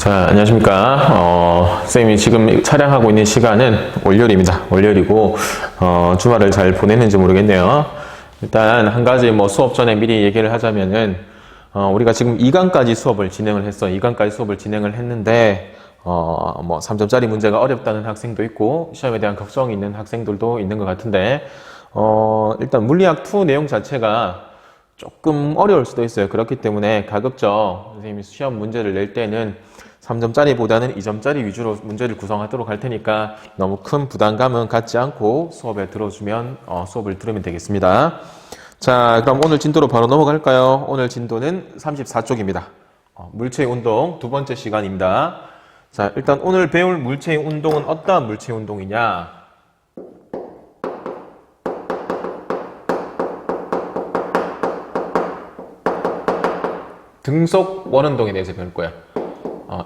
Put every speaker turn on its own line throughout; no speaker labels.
자, 안녕하십니까. 쌤이 지금 촬영하고 있는 시간은 월요일입니다. 월요일이고, 주말을 잘 보냈는지 모르겠네요. 일단, 한 가지 수업 전에 미리 얘기를 하자면은, 우리가 지금 2강까지 수업을 진행을 했어. 2강까지 수업을 진행을 했는데, 3점짜리 문제가 어렵다는 학생도 있고, 시험에 대한 걱정이 있는 학생들도 있는 것 같은데, 일단 물리학2 내용 자체가 조금 어려울 수도 있어요. 그렇기 때문에 가급적 선생님이 시험 문제를 낼 때는 3점짜리보다는 2점짜리 위주로 문제를 구성하도록 할 테니까 너무 큰 부담감은 갖지 않고 수업에 들어주면 수업을 들으면 되겠습니다. 자, 그럼 오늘 진도로 바로 넘어갈까요? 오늘 진도는 34쪽입니다. 물체의 운동 두 번째 시간입니다. 자, 일단 오늘 배울 물체의 운동은 어떠한 물체의 운동이냐? 등속 원운동에 대해서 배울 거야.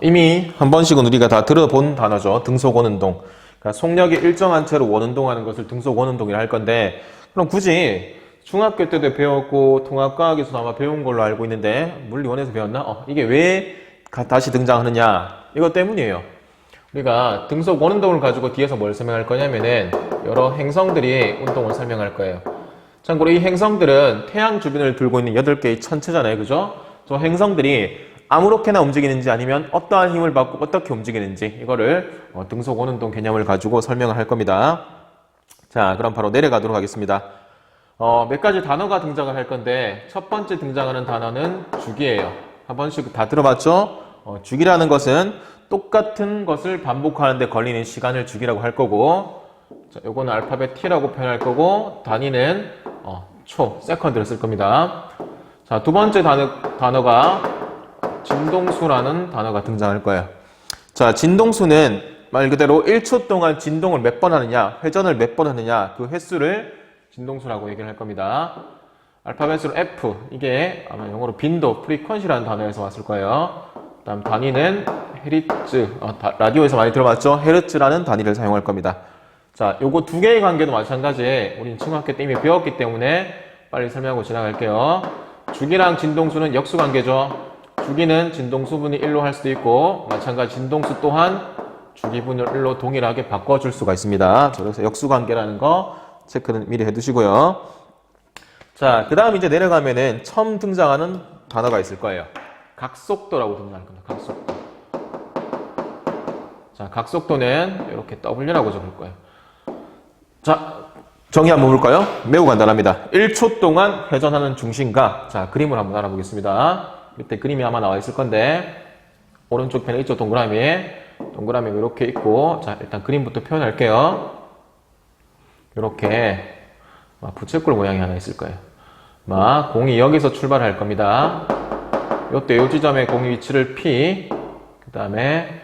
이미 한 번씩은 우리가 다 들어본 단어죠. 등속 원운동. 그러니까 속력이 일정한 채로 원운동하는 것을 등속 원운동이라 할 건데, 그럼 굳이 중학교 때도 배웠고 통합과학에서도 아마 배운 걸로 알고 있는데 물리원에서 배웠나? 이게 왜 다시 등장하느냐? 이것 때문이에요. 우리가 등속 원운동을 가지고 뒤에서 뭘 설명할 거냐면은 여러 행성들이 운동을 설명할 거예요. 참고로 이 행성들은 태양 주변을 돌고 있는 8개의 천체잖아요. 그죠? 저 행성들이 아무렇게나 움직이는지 아니면 어떠한 힘을 받고 어떻게 움직이는지 이거를 등속 원운동 개념을 가지고 설명을 할 겁니다. 자, 그럼 바로 내려가도록 하겠습니다. 몇 가지 단어가 등장을 할 건데 첫 번째 등장하는 단어는 주기예요. 한 번씩 다 들어봤죠? 주기라는 것은 똑같은 것을 반복하는데 걸리는 시간을 주기라고 할 거고, 자, 요거는 알파벳 T라고 표현할 거고, 단위는 세컨드를 쓸 겁니다. 자, 두 번째 단어가 진동수라는 단어가 등장할 거예요. 자, 진동수는 말 그대로 1초 동안 진동을 몇 번 하느냐, 회전을 몇 번 하느냐, 그 횟수를 진동수라고 얘기를 할 겁니다. 알파벳으로 F, 이게 아마 영어로 빈도, 프리퀀시라는 단어에서 왔을 거예요. 그 다음 단위는 헤르츠, 라디오에서 많이 들어봤죠? 헤르츠라는 단위를 사용할 겁니다. 자, 요거 두 개의 관계도 마찬가지. 우린 중학교 때 이미 배웠기 때문에 빨리 설명하고 지나갈게요. 주기랑 진동수는 역수관계죠. 주기는 진동수분이 1로 할 수도 있고 마찬가지 진동수 또한 주기분을 1로 동일하게 바꿔줄 수가 있습니다. 그래서 역수관계라는 거 체크는 미리 해두시고요. 자, 그 다음 이제 내려가면은 처음 등장하는 단어가 있을 거예요. 각속도라고 등장할 겁니다. 각속도. 자, 각속도는 이렇게 W라고 적을 거예요. 자, 정의 한번 볼까요? 매우 간단합니다. 1초 동안 회전하는 중심과, 자, 그림을 한번 알아보겠습니다. 밑에 그림이 아마 나와 있을 건데, 오른쪽 편에 있죠, 동그라미 이렇게 있고, 자, 일단 그림부터 표현할게요. 이렇게, 부채꼴 모양이 하나 있을 거예요. 공이 여기서 출발할 겁니다. 요때 요 지점에 공의 위치를 P, 그 다음에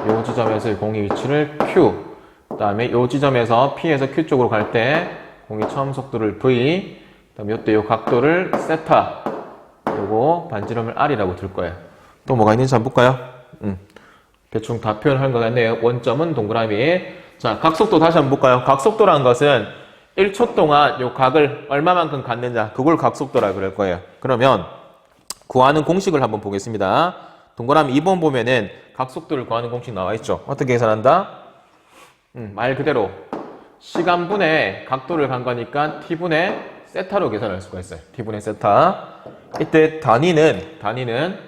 요 지점에서 공의 위치를 Q, 그 다음에 요 지점에서 P에서 Q 쪽으로 갈 때 공이 처음 속도를 V, 그 다음에 요때 요 각도를 세타, 그리고 반지름을 R이라고 둘 거예요. 또 뭐가 있는지 한번 볼까요? 대충 다 표현한 것 같네요. 원점은 동그라미. 자, 각속도 다시 한번 볼까요? 각속도라는 것은 1초 동안 요 각을 얼마만큼 갖느냐, 그걸 각속도라고 그럴 거예요. 그러면 구하는 공식을 한번 보겠습니다. 동그라미 2번 보면은 각속도를 구하는 공식 나와 있죠. 어떻게 계산한다? 말 그대로 시간분의 각도를 간 거니까 t분의 세타로 계산할 수가 있어요. t분의 세타. 이때 단위는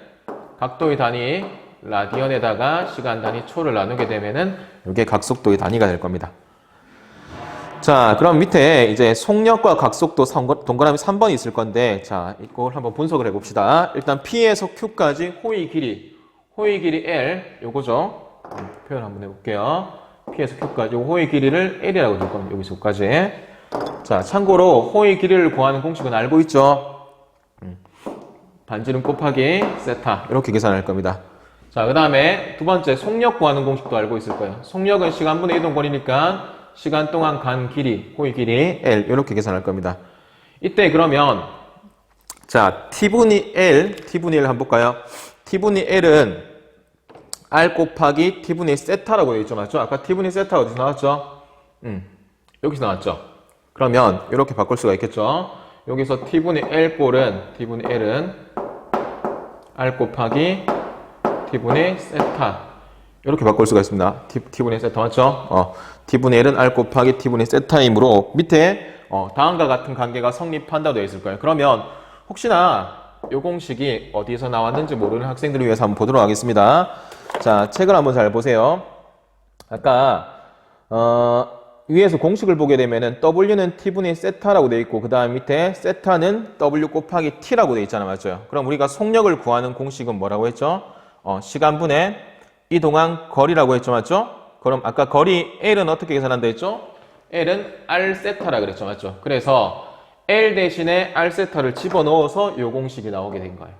각도의 단위 라디언에다가 시간 단위 초를 나누게 되면은 이게 각속도의 단위가 될 겁니다. 자, 그럼 밑에 이제 속력과 각속도 동그라미 3번이 있을 건데, 자, 이걸 한번 분석을 해봅시다. 일단 P에서 Q까지 호의 길이 L, 요거죠. 표현 한번 해볼게요. P에서 Q까지 호의 길이를 L이라고 둘 겁니다. 여기서까지. 자, 참고로 호의 길이를 구하는 공식은 알고 있죠. 반지름 곱하기 세타, 이렇게 계산할 겁니다. 자, 그 다음에 두 번째 속력 구하는 공식도 알고 있을 거예요. 속력은 시간분의 이동거리니까 시간 동안 간 길이, 호의 길이 L, 이렇게 계산할 겁니다. 이때 그러면, 자, T분의 L 한번 볼까요? T분의 L은 R 곱하기 T분의 세타라고 되어 있죠. 맞죠? 아까 T분의 세타가 어디서 나왔죠? 여기서 나왔죠? 그러면, 이렇게 바꿀 수가 있겠죠? 여기서 T분의 L은 R 곱하기 t분의 세타. 이렇게 바꿀 수가 있습니다. t분의 세타 맞죠? t분의 1은 r 곱하기 t분의 세타이므로 밑에 다음과 같은 관계가 성립한다고 되어 있을 거예요. 그러면 혹시나 이 공식이 어디서 나왔는지 모르는 학생들을 위해서 한번 보도록 하겠습니다. 자, 책을 한번 잘 보세요. 아까 위에서 공식을 보게 되면은 W는 T분의 세타라고 되어 있고 그 다음 밑에 세타는 W 곱하기 T라고 되어 있잖아요. 맞죠? 그럼 우리가 속력을 구하는 공식은 뭐라고 했죠? 시간분의 이동한 거리라고 했죠. 맞죠? 그럼 아까 거리 L은 어떻게 계산한다 했죠? L은 R 세타라 그랬죠. 맞죠? 그래서 L 대신에 R 세타를 집어넣어서 이 공식이 나오게 된 거예요.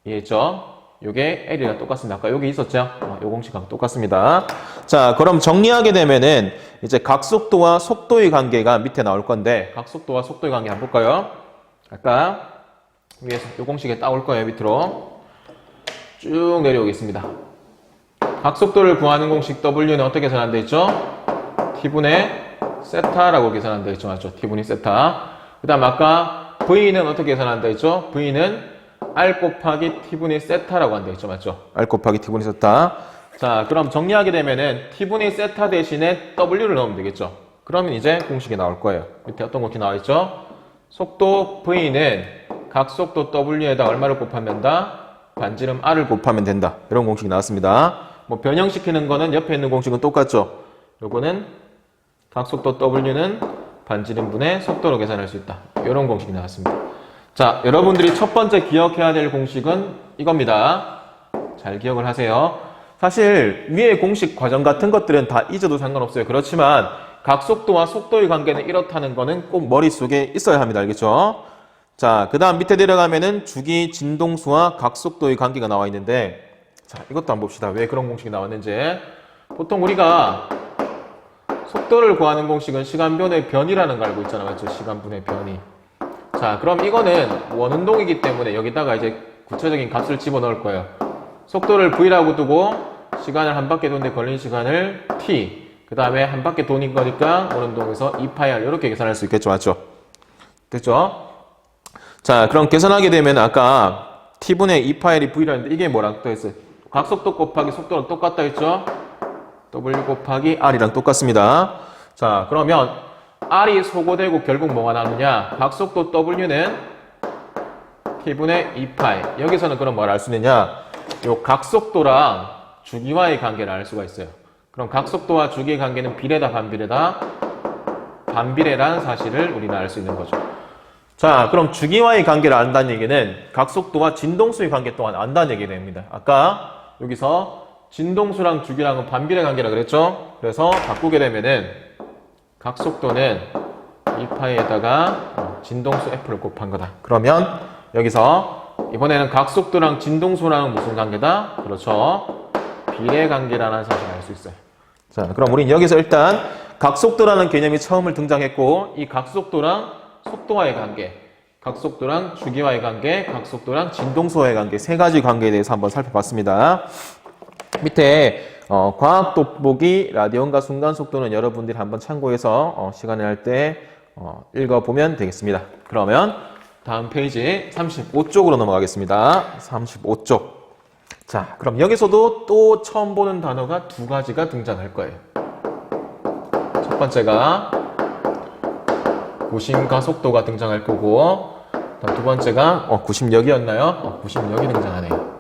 이해했죠? 요게 L이랑 똑같습니다. 아까 여기 있었죠? 요 공식하고 똑같습니다. 자, 그럼 정리하게 되면은 이제 각속도와 속도의 관계가 밑에 나올 건데 각속도와 속도의 관계 한번 볼까요? 아까 위에서 요 공식에 따올 거예요. 밑으로 쭉 내려오겠습니다. 각속도를 구하는 공식 W는 어떻게 계산한다 했죠? T분의 세타라고 계산한다 했죠. 맞죠? T분의 세타. 그 다음 아까 V는 어떻게 계산한다 했죠? V는 R 곱하기 T분의 세타라고 한다 했죠. 맞죠? R 곱하기 T분의 세타. 자, 그럼 정리하게 되면은 T분의 세타 대신에 W를 넣으면 되겠죠. 그러면 이제 공식이 나올 거예요. 밑에 어떤 공식이 나와 있죠? 속도 V는 각속도 W에다 얼마를 곱하면 된다? 반지름 R을 곱하면 된다. 이런 공식이 나왔습니다. 뭐 변형시키는 거는 옆에 있는 공식은 똑같죠. 요거는 각속도 W는 반지름분의 속도로 계산할 수 있다. 이런 공식이 나왔습니다. 자, 여러분들이 첫 번째 기억해야 될 공식은 이겁니다. 잘 기억을 하세요. 사실 위의 공식 과정 같은 것들은 다 잊어도 상관없어요. 그렇지만 각속도와 속도의 관계는 이렇다는 거는 꼭 머릿속에 있어야 합니다. 알겠죠? 자, 그 다음 밑에 내려가면은 주기 진동수와 각속도의 관계가 나와 있는데 자, 이것도 한번 봅시다. 왜 그런 공식이 나왔는지. 보통 우리가 속도를 구하는 공식은 시간분의 변이라는 걸 알고 있잖아요. 맞죠? 시간분의 변이. 자, 그럼 이거는 원운동이기 때문에 여기다가 이제 구체적인 값을 집어넣을 거예요. 속도를 V라고 두고 시간을 한 바퀴 도는데 걸린 시간을 T. 그 다음에 한 바퀴 도는 거니까 원운동에서 2πr 이렇게 계산할 수 있겠죠. 맞죠? 됐죠? 자, 그럼 계산하게 되면 아까 T분의 2πr이 V라는데 이게 뭐랑 또 했어요? 각속도 곱하기 속도랑 똑같다 했죠? W 곱하기 R이랑 똑같습니다. 자, 그러면 R이 소거되고 결국 뭐가 나오느냐? 각속도 W는 T분의 2π. 여기서는 그럼 뭘 알 수 있느냐? 요 각속도랑 주기와의 관계를 알 수가 있어요. 그럼 각속도와 주기의 관계는 비례다, 반비례다? 반비례라는 사실을 우리는 알 수 있는 거죠. 자, 그럼 주기와의 관계를 안다는 얘기는 각속도와 진동수의 관계 또한 안다는 얘기가 됩니다. 아까 여기서 진동수랑 주기랑은 반비례 관계라 그랬죠? 그래서 바꾸게 되면은 각속도는 2π에다가 진동수 F를 곱한 거다. 그러면 여기서 이번에는 각속도랑 진동수랑 무슨 관계다? 그렇죠. 비례 관계라는 사실을 알 수 있어요. 자, 그럼 우린 여기서 일단 각속도라는 개념이 처음을 등장했고 이 각속도랑 속도와의 관계, 각속도랑 주기와의 관계, 각속도랑 진동수와의 관계 세 가지 관계에 대해서 한번 살펴봤습니다. 밑에 과학 돋보기 라디온과 순간속도는 여러분들이 한번 참고해서 시간을 할 때 읽어보면 되겠습니다. 그러면 다음 페이지 35쪽으로 넘어가겠습니다. 35쪽. 자, 그럼 여기서도 또 처음 보는 단어가 두 가지가 등장할 거예요. 첫 번째가 구심가속도가 등장할 거고 두 번째가 구심력이었나요? 구심력이 등장하네요.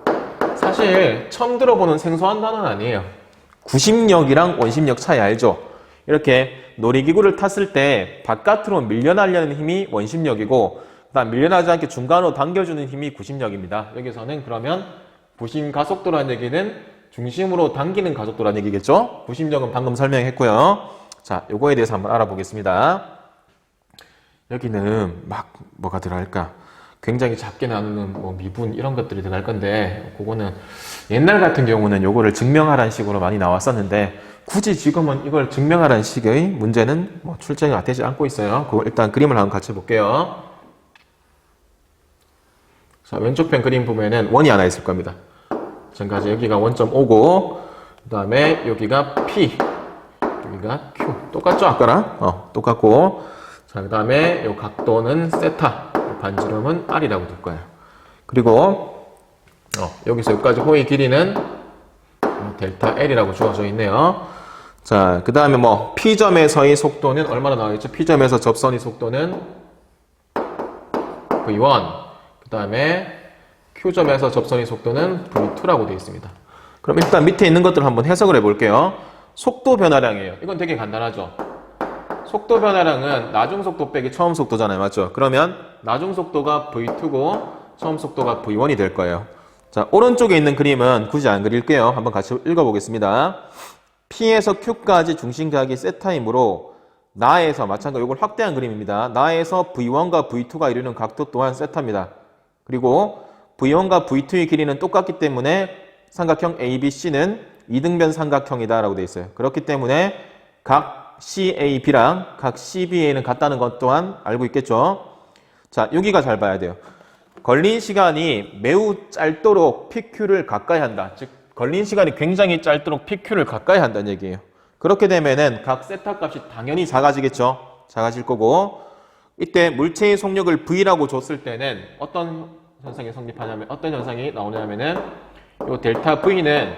사실 처음 들어보는 생소한 단어는 아니에요. 구심력이랑 원심력 차이 알죠? 이렇게 놀이기구를 탔을 때 바깥으로 밀려나려는 힘이 원심력이고 그다음 밀려나지 않게 중간으로 당겨주는 힘이 구심력입니다. 여기서는 그러면 구심가속도라는 얘기는 중심으로 당기는 가속도라는 얘기겠죠? 구심력은 방금 설명했고요. 자, 요거에 대해서 한번 알아보겠습니다. 여기는 막 뭐가 들어갈까? 굉장히 작게 나누는 뭐 미분 이런 것들이 들어갈 건데 그거는 옛날 같은 경우는 요거를 증명하라는 식으로 많이 나왔었는데 굳이 지금은 이걸 증명하라는 식의 문제는 뭐 출제가 되지 않고 있어요. 그거 일단 그림을 한번 같이 볼게요. 자, 왼쪽 편 그림 보면은 원이 하나 있을 겁니다. 마찬가지 여기가 원점 O고 그 다음에 여기가 P 여기가 Q 똑같죠? 아까랑? 똑같고 자, 그 다음에 요 각도는 세타 반지름은 R이라고 둘 거예요. 그리고 여기서 여기까지 호의 길이는 델타 L이라고 주어져 있네요. 자, 그 다음에 뭐 P점에서의 속도는 얼마나 나오겠죠? P점에서 접선의 속도는 V1, 그 다음에 Q점에서 접선의 속도는 V2라고 되어 있습니다. 그럼 일단 밑에 있는 것들을 한번 해석을 해볼게요. 속도 변화량이에요. 이건 되게 간단하죠. 속도 변화량은 나중 속도 빼기 처음 속도잖아요. 맞죠? 그러면 나중 속도가 V2고 처음 속도가 V1이 될 거예요. 자, 오른쪽에 있는 그림은 굳이 안 그릴게요. 한번 같이 읽어보겠습니다. P에서 Q까지 중심각이 세타이므로 나에서 마찬가지로 이걸 확대한 그림입니다. 나에서 V1과 V2가 이루는 각도 또한 세타입니다. 그리고 V1과 V2의 길이는 똑같기 때문에 삼각형 ABC는 이등변 삼각형이다 라고 되어 있어요. 그렇기 때문에 각 CAB랑 각 CBA는 같다는 것 또한 알고 있겠죠. 자, 여기가 잘 봐야 돼요. 걸린 시간이 매우 짧도록 PQ를 가까이 한다. 즉 걸린 시간이 굉장히 짧도록 PQ를 가까이 한다는 얘기예요. 그렇게 되면은 각 세타 값이 당연히 작아지겠죠. 작아질 거고, 이때 물체의 속력을 V라고 줬을 때는 어떤 현상이 성립하냐면, 어떤 현상이 나오냐면은 요 델타 V는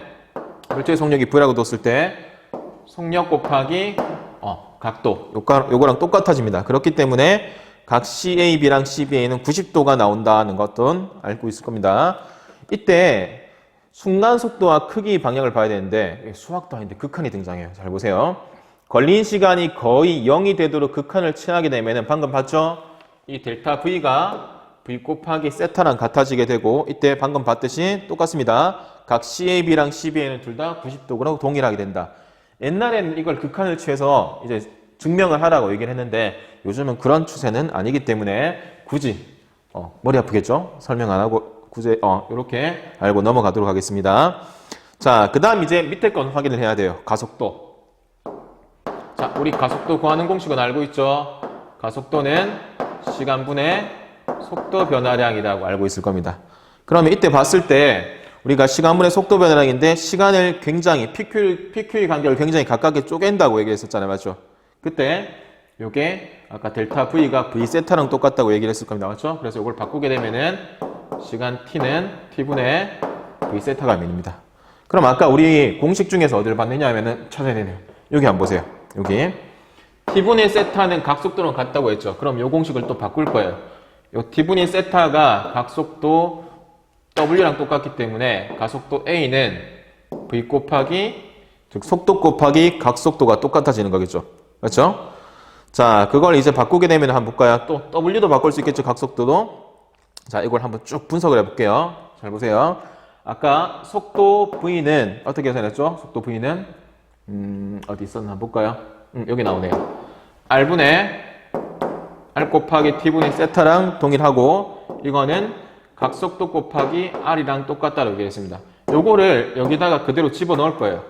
물체의 속력이 V라고 뒀을 때 속력 곱하기 각도 요거랑 똑같아집니다. 그렇기 때문에 각 CAB랑 CBA는 90도가 나온다는 것도 알고 있을 겁니다. 이때 순간 속도와 크기 방향을 봐야 되는데 수학도 아닌데 극한이 등장해요. 잘 보세요. 걸린 시간이 거의 0이 되도록 극한을 취하게 되면 방금 봤죠? 이 델타 V가 V 곱하기 세타랑 같아지게 되고 이때 방금 봤듯이 똑같습니다. 각 CAB랑 CBA는 둘 다 90도로 동일하게 된다. 옛날에는 이걸 극한을 취해서 이제 증명을 하라고 얘기를 했는데 요즘은 그런 추세는 아니기 때문에 굳이 머리 아프겠죠? 설명 안 하고 굳이 이렇게 알고 넘어가도록 하겠습니다. 자, 그 다음 이제 밑에 건 확인을 해야 돼요. 가속도. 자, 우리 가속도 구하는 공식은 알고 있죠? 가속도는 시간분의 속도 변화량이라고 알고 있을 겁니다. 그러면 이때 봤을 때 우리가 시간분의 속도 변화량인데 시간을 굉장히 PQ의 간격을 굉장히 가깝게 쪼갠다고 얘기했었잖아요. 맞죠? 그때 요게 아까 델타 V가 V 세타랑 똑같다고 얘기를 했을 겁니다. 맞죠? 그래서 이걸 바꾸게 되면은 시간 T는 T분의 V 세타가 면입니다. 그럼 아까 우리 공식 중에서 어디를 봤느냐 하면은 찾아야 되네요. 여기 한번 보세요. 여기 T분의 세타는 각속도랑 같다고 했죠. 그럼 요 공식을 또 바꿀 거예요. 요 T분의 세타가 각속도 W랑 똑같기 때문에 가속도 A는 V 곱하기 즉 속도 곱하기 각속도가 똑같아지는 거겠죠. 그렇죠? 자, 그걸 이제 바꾸게 되면 한번 볼까요? 또 W도 바꿀 수 있겠죠. 각속도도. 자, 이걸 한번 쭉 분석을 해볼게요. 잘 보세요. 아까 속도 V는 어떻게 계산했죠? 속도 V는 어디 있었나 한번 볼까요? 여기 나오네요. R분의 R 곱하기 T분의 세타랑 동일하고 이거는 각속도 곱하기 R이랑 똑같다고 얘기했습니다. 요거를 여기다가 그대로 집어넣을 거예요.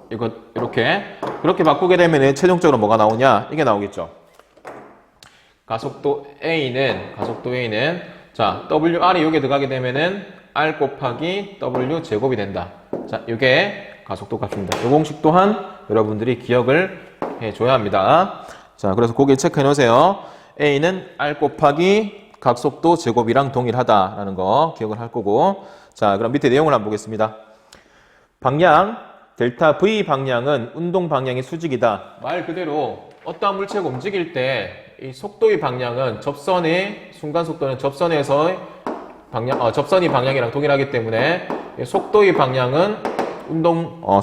이거 이렇게 그렇게 바꾸게 되면 최종적으로 뭐가 나오냐? 이게 나오겠죠. 가속도 A는 자, WR이 여기에 들어가게 되면은 R 곱하기 W 제곱이 된다. 자, 이게 가속도 값입니다. 이 공식 또한 여러분들이 기억을 해줘야 합니다. 자, 그래서 거기에 체크해 놓으세요. A는 R 곱하기 각속도 제곱이랑 동일하다라는 거 기억을 할 거고. 자, 그럼 밑에 내용을 한번 보겠습니다. 방향, 델타 V 방향은 운동 방향의 수직이다. 말 그대로 어떠한 물체가 움직일 때 이 속도의 방향은 접선의 순간 속도는 접선에서의 방향, 접선의 방향이랑 동일하기 때문에 속도의 방향은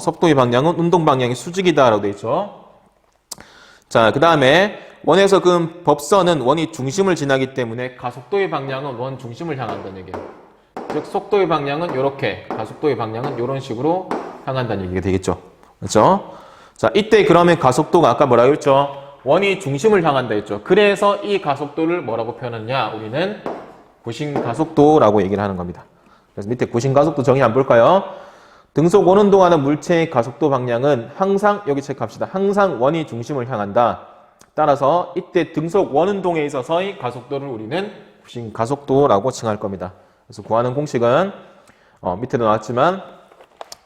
속도의 방향은 운동 방향의 수직이다라고 되어 있죠. 자, 그 다음에 원에서 그 법선은 원이 중심을 지나기 때문에 가속도의 방향은 원 중심을 향한다는 얘기예요. 즉 속도의 방향은 이렇게, 가속도의 방향은 이런 식으로 향한다는 얘기가 되겠죠. 그렇죠? 자, 이때 그러면 가속도가 아까 뭐라고 했죠? 원이 중심을 향한다 했죠. 그래서 이 가속도를 뭐라고 표현하느냐? 우리는 구심가속도라고 얘기를 하는 겁니다. 그래서 밑에 구심가속도 정의 한번 볼까요? 등속 오는 동안의 물체의 가속도 방향은 항상, 여기 체크합시다. 항상 원이 중심을 향한다. 따라서 이때 등속 원운동에 있어서의 가속도를 우리는 구심가속도라고 칭할 겁니다. 그래서 구하는 공식은 밑에도 나왔지만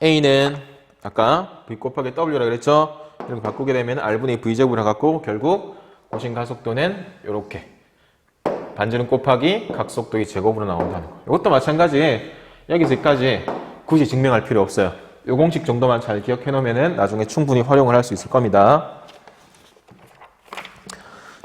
A는 아까 V 곱하기 W라고 그랬죠? 이렇게 바꾸게 되면 R분의 V제곱을 해갖고 결국 구심가속도는 이렇게 반지름 곱하기 각속도의 제곱으로 나온다는 거. 이것도 마찬가지 여기서 여기까지 굳이 증명할 필요 없어요. 이 공식 정도만 잘 기억해 놓으면 나중에 충분히 활용을 할 수 있을 겁니다.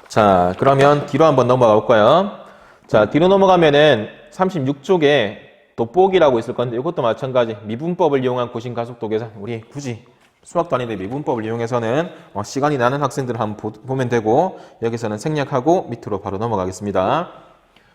자, 그러면 뒤로 한번 넘어가 볼까요? 자, 뒤로 넘어가면은 36쪽에 돋보기라고 있을 건데 이것도 마찬가지 미분법을 이용한 고심가속도 계산. 우리 굳이 수학도 아닌데 미분법을 이용해서는 시간이 나는 학생들 한번 보면 되고 여기서는 생략하고 밑으로 바로 넘어가겠습니다.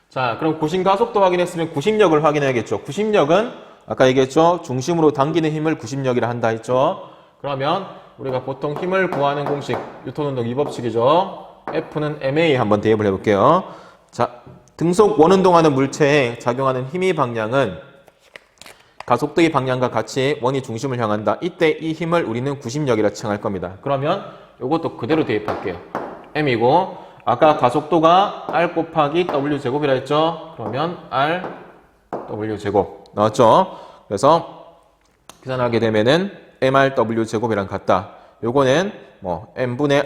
자, 그럼 고심가속도 확인했으면 구심력을 확인해야겠죠. 구심력은 아까 얘기했죠. 중심으로 당기는 힘을 구심력이라 한다 했죠. 그러면 우리가 보통 힘을 구하는 공식 뉴턴운동 2법칙이죠. F는 ma 한번 대입을 해볼게요. 자, 등속 원운동하는 물체에 작용하는 힘의 방향은 가속도의 방향과 같이 원이 중심을 향한다. 이때 이 힘을 우리는 구심력이라 칭할 겁니다. 그러면 이것도 그대로 대입할게요. m이고 아까 가속도가 r 곱하기 w 제곱이라 했죠. 그러면 r w 제곱 나왔죠. 그래서 계산하게 되면은 mr w 제곱이랑 같다. 요거는 뭐 m분의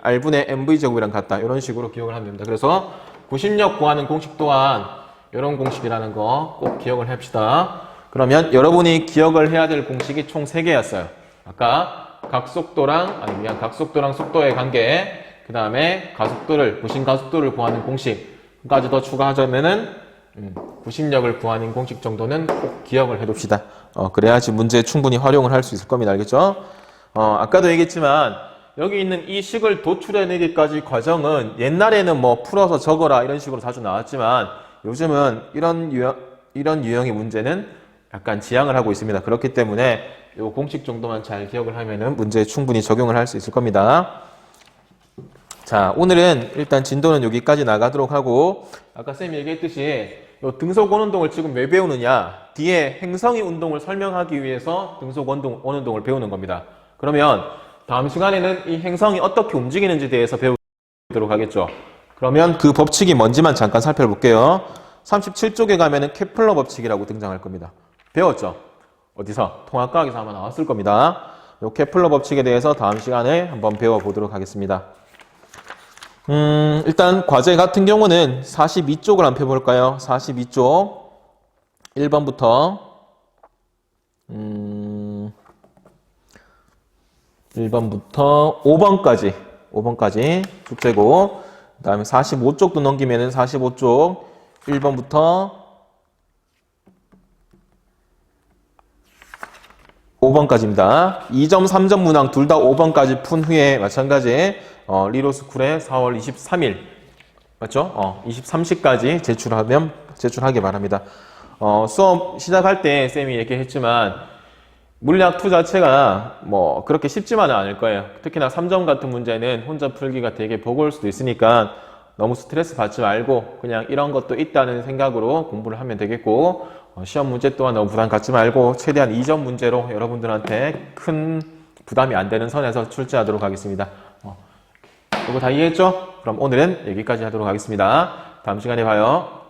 r분의 mv 제곱이랑 같다. 이런 식으로 기억을 하면 됩니다. 그래서 구심력 구하는 공식 또한 이런 공식이라는 거 꼭 기억을 합시다. 그러면 여러분이 기억을 해야 될 공식이 총 3개였어요. 아까 각속도랑 속도의 관계, 그 다음에 구심 가속도를 구하는 공식까지 더 추가하자면은 구심력을 구하는 공식 정도는 꼭 기억을 해둡시다. 그래야지 문제에 충분히 활용을 할 수 있을 겁니다. 알겠죠? 아까도 얘기했지만 여기 있는 이 식을 도출해내기까지 과정은 옛날에는 뭐 풀어서 적어라 이런 식으로 자주 나왔지만 요즘은 이런 유형의 문제는 약간 지양을 하고 있습니다. 그렇기 때문에 이 공식 정도만 잘 기억을 하면은 문제에 충분히 적용을 할 수 있을 겁니다. 자, 오늘은 일단 진도는 여기까지 나가도록 하고 아까 쌤이 얘기했듯이 이 등속 원운동을 지금 왜 배우느냐, 뒤에 행성의 운동을 설명하기 위해서 등속 원운동을 배우는 겁니다. 그러면 다음 시간에는 이 행성이 어떻게 움직이는지에 대해서 배우도록 하겠죠. 그러면 그 법칙이 뭔지만 잠깐 살펴볼게요. 37쪽에 가면은 케플러 법칙이라고 등장할 겁니다. 배웠죠? 어디서? 통합과학에서 아마 나왔을 겁니다. 이 케플러 법칙에 대해서 다음 시간에 한번 배워보도록 하겠습니다. 일단 과제 같은 경우는 42쪽을 한번 펴볼까요? 42쪽 1번부터 1번부터 5번까지 숙제고, 그 다음에 45쪽도 넘기면은 45쪽 1번부터 5번까지입니다. 2점, 3점 문항 둘 다 5번까지 푼 후에 마찬가지 리로스쿨에 4월 23일 맞죠? 23시까지 제출하기 바랍니다. 수업 시작할 때 쌤이 얘기했지만 물리학 투 자체가 뭐 그렇게 쉽지만은 않을 거예요. 특히나 3점 같은 문제는 혼자 풀기가 되게 버거울 수도 있으니까 너무 스트레스 받지 말고 그냥 이런 것도 있다는 생각으로 공부를 하면 되겠고, 시험 문제 또한 너무 부담 갖지 말고 최대한 2점 문제로 여러분들한테 큰 부담이 안 되는 선에서 출제하도록 하겠습니다. 이거 다 이해했죠? 그럼 오늘은 여기까지 하도록 하겠습니다. 다음 시간에 봐요.